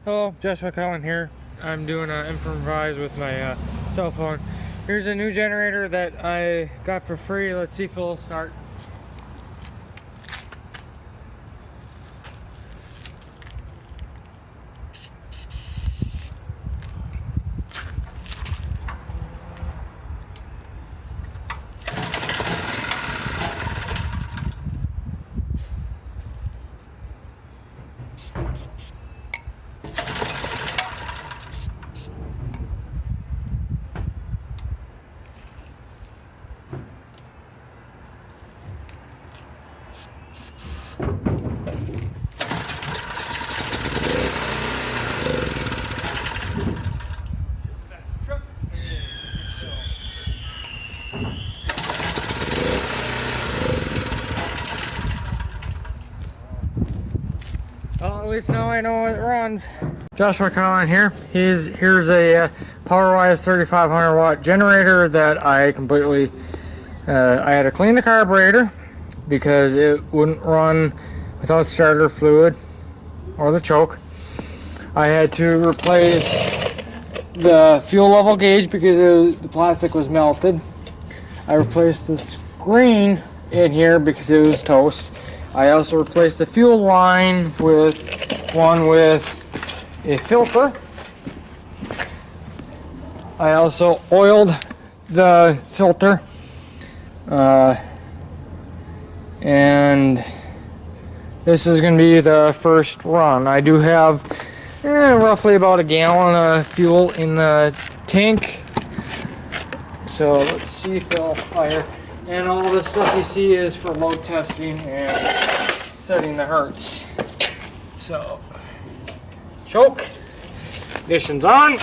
Hello, Joshua Cullen here. I'm doing an improvise with my cell phone. Here's a new generator that I got for free. Let's see if it'll start. Well, at least now I know it runs. Joshua Cullen here. Here's a PowerWise 3500 watt generator that I completely, I had to clean the carburetor because it wouldn't run without starter fluid or the choke. I had to replace the fuel level gauge because the plastic was melted. I replaced the screen in here because it was toast. I also replaced the fuel line with one with a filter. I also oiled the filter. And this is going to be the first run. I do have roughly about a gallon of fuel in the tank. So let's see if it'll fire. And all this stuff you see is for load testing and setting the hertz. So, choke, ignition's on.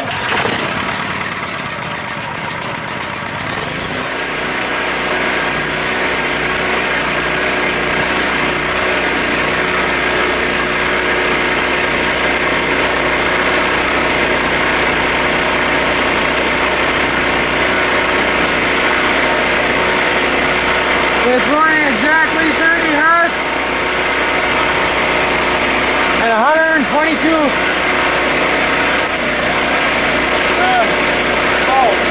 It's running exactly 30 hertz at 122 volts.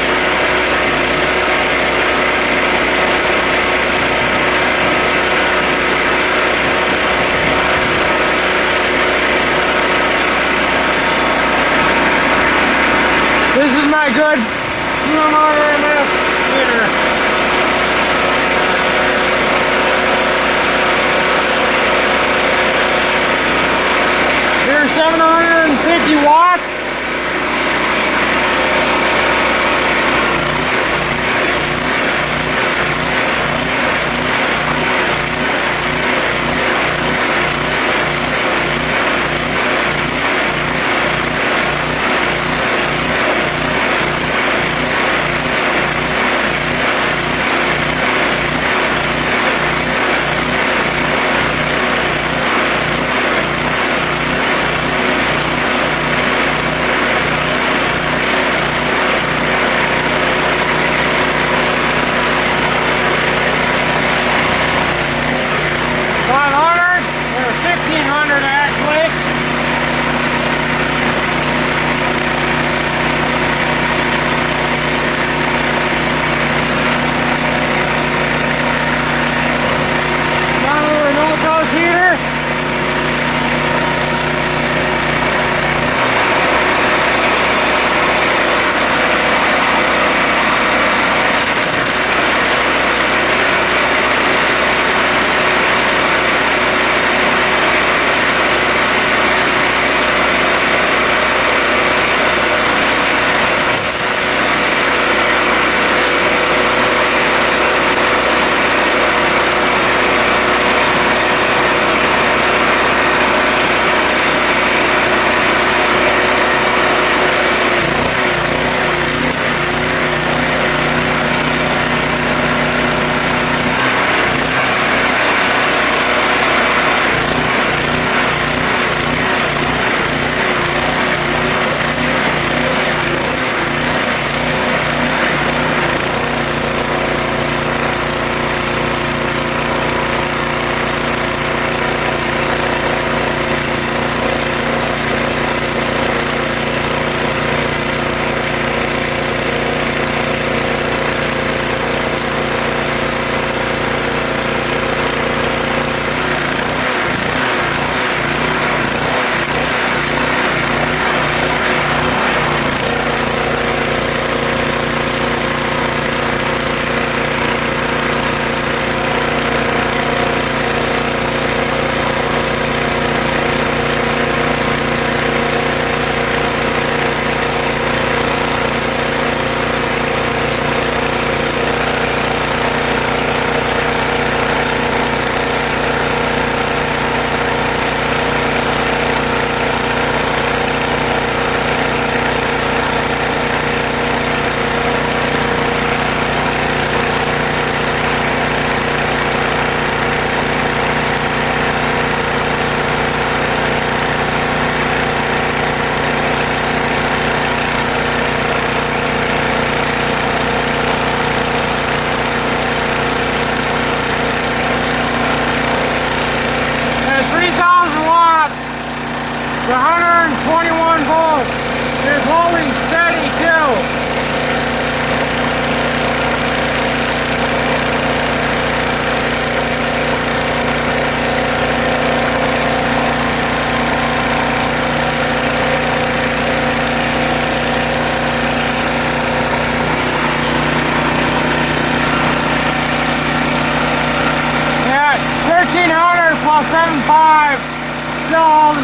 This is my good EMS meter. Here's 750 watts.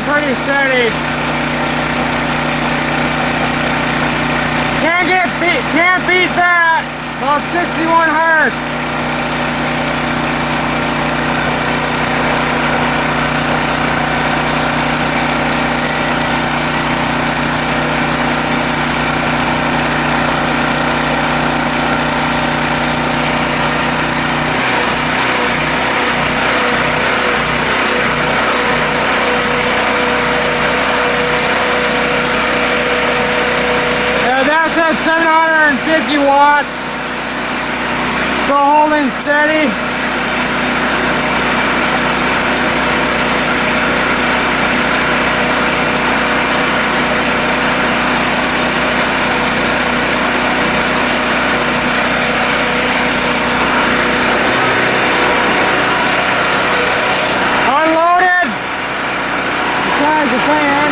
pretty steady. Can't beat that. About 61 hertz. That's at 750 watts. So holding steady. Unloaded. Besides the fan.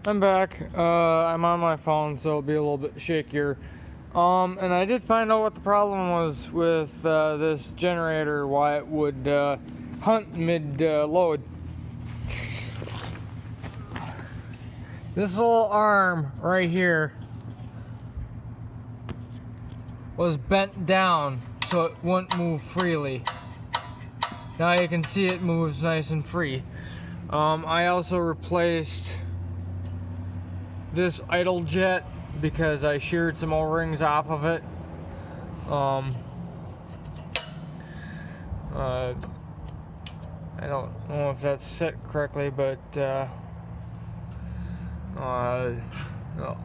I'm back. I'm on my phone, so it'll be a little bit shakier. And I did find out what the problem was with this generator, why it would hunt mid-load. This little arm right here was bent down so it wouldn't move freely. Now you can see it moves nice and free. I also replaced this idle jet because I sheared some O-rings off of it. I don't know if that's set correctly, but no.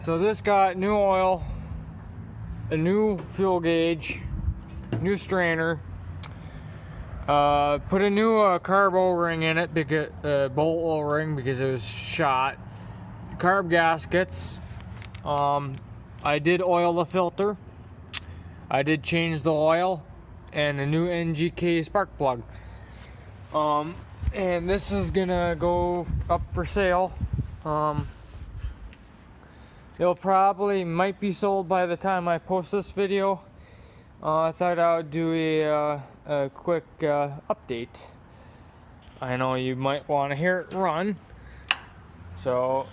So this got new oil, a new fuel gauge, new strainer. Put a new carb O-ring in it, because bolt O-ring, because it was shot. Carb gaskets. I did oil the filter. I did change the oil and a new NGK spark plug. And this is gonna go up for sale. It'll probably might be sold by the time I post this video. I thought I would do a quick update. I know you might want to hear it run, so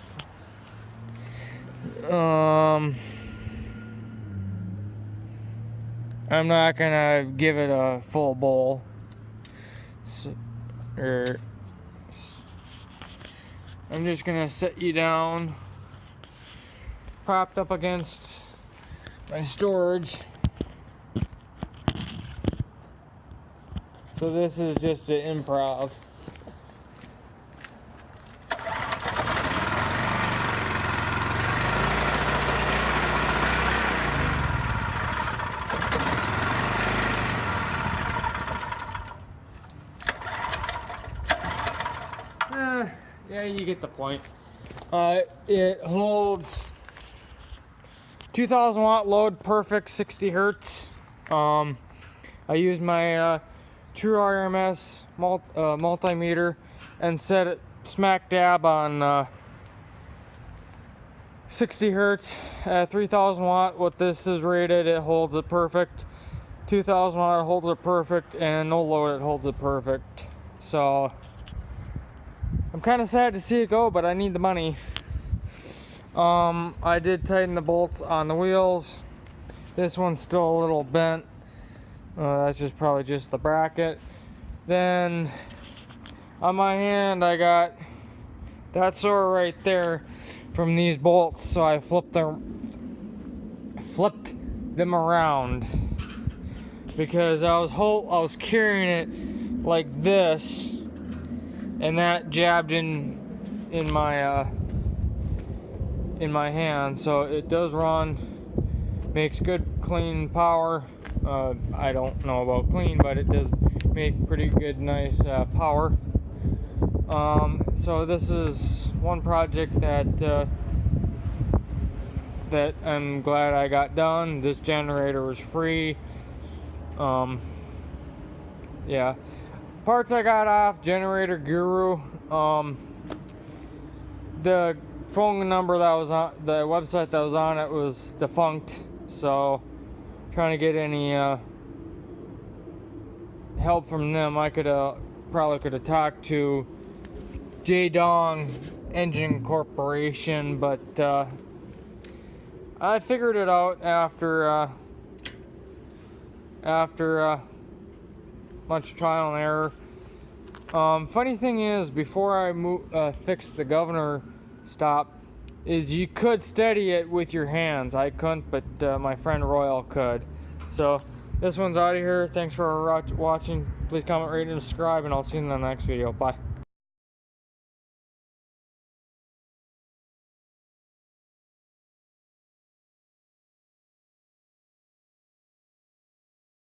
I'm not gonna give it a full bowl. I'm just gonna set you down, propped up against my storage. So this is just an improv. Yeah, you get the point. It holds 2,000 watt load, perfect, 60 hertz. I used my True RMS multimeter and set it smack dab on 60 hertz at 3,000 watt. What this is rated, it holds it perfect. 2,000 watt, it holds it perfect, and no load, it holds it perfect. So I'm kind of sad to see it go, but I need the money. I did tighten the bolts on the wheels. This one's still a little bent. That's just probably just the bracket. Then on my hand I got that sore right there from these bolts, so I flipped them around because I was carrying it like this, and that jabbed in my hand. So it does run, makes good clean power. I don't know about clean, but it does make pretty good, nice power. So this is one project that I'm glad I got done. This generator was free. Yeah, parts I got off Generator Guru. The phone number that was on the website that was on it was defunct, so trying to get any help from them. I probably could have talked to J Dong Engine Corporation, but I figured it out after much trial and error. Funny thing is, before I fixed the governor stop, is you could steady it with your hands. I couldn't, but my friend Royal could. So this one's out of here. Thanks for watching. Please comment, rate, and subscribe, and I'll see you in the next video. Bye.